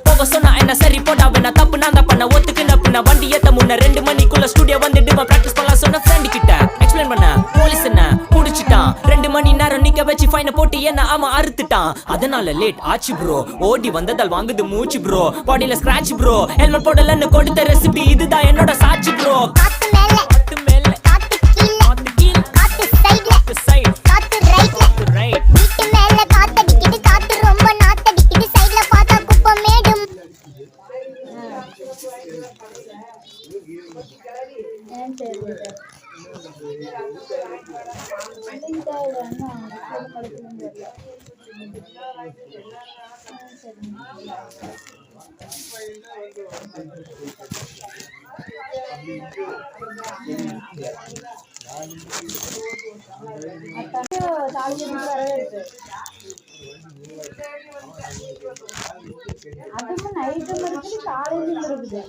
போக சொன்னா என்ன சரி போடா வேணா தப்பு நான் தான் பண்ண ஒத்துக்குன பின்ன வண்டி ஏத்த முன்ன 2 மணிக்குள்ள ஸ்டுடியோ வந்துட்டு பிராக்டிஸ் பண்ணலாம் சொன்ன ஃப்ரெண்ட் கிட்ட எக்ஸ்பிளைன் பண்ண போலீஸ் என்ன புடிச்சிட்டான் 2 மணி நேரம் நிக்க வச்சு ஃபைனை போட்டு என்ன அவன் அறுத்துட்டான் அதனால லேட் ஆச்சு ப்ரோ ஓடி வந்ததால் வாங்குது மூச்சு ப்ரோ பாடியில ஸ்கிராட்ச் ப்ரோ ஹெல்மெட் போடலன்னு கொடுத்த ரெசிபி இதுதான் என்னோட சாட்சி ப்ரோ காத்து மேல காத்து கீழ காத்து சைடு காத்து ரைட் வீட்டு மேல காத்தடிக்குது காத்து ரொம்ப நாத்தடிக்குது சைடுல பார்த்தா குப்பை மேடும் அதுவும் நைட்டு முடிச்சு காலையில இருக்குது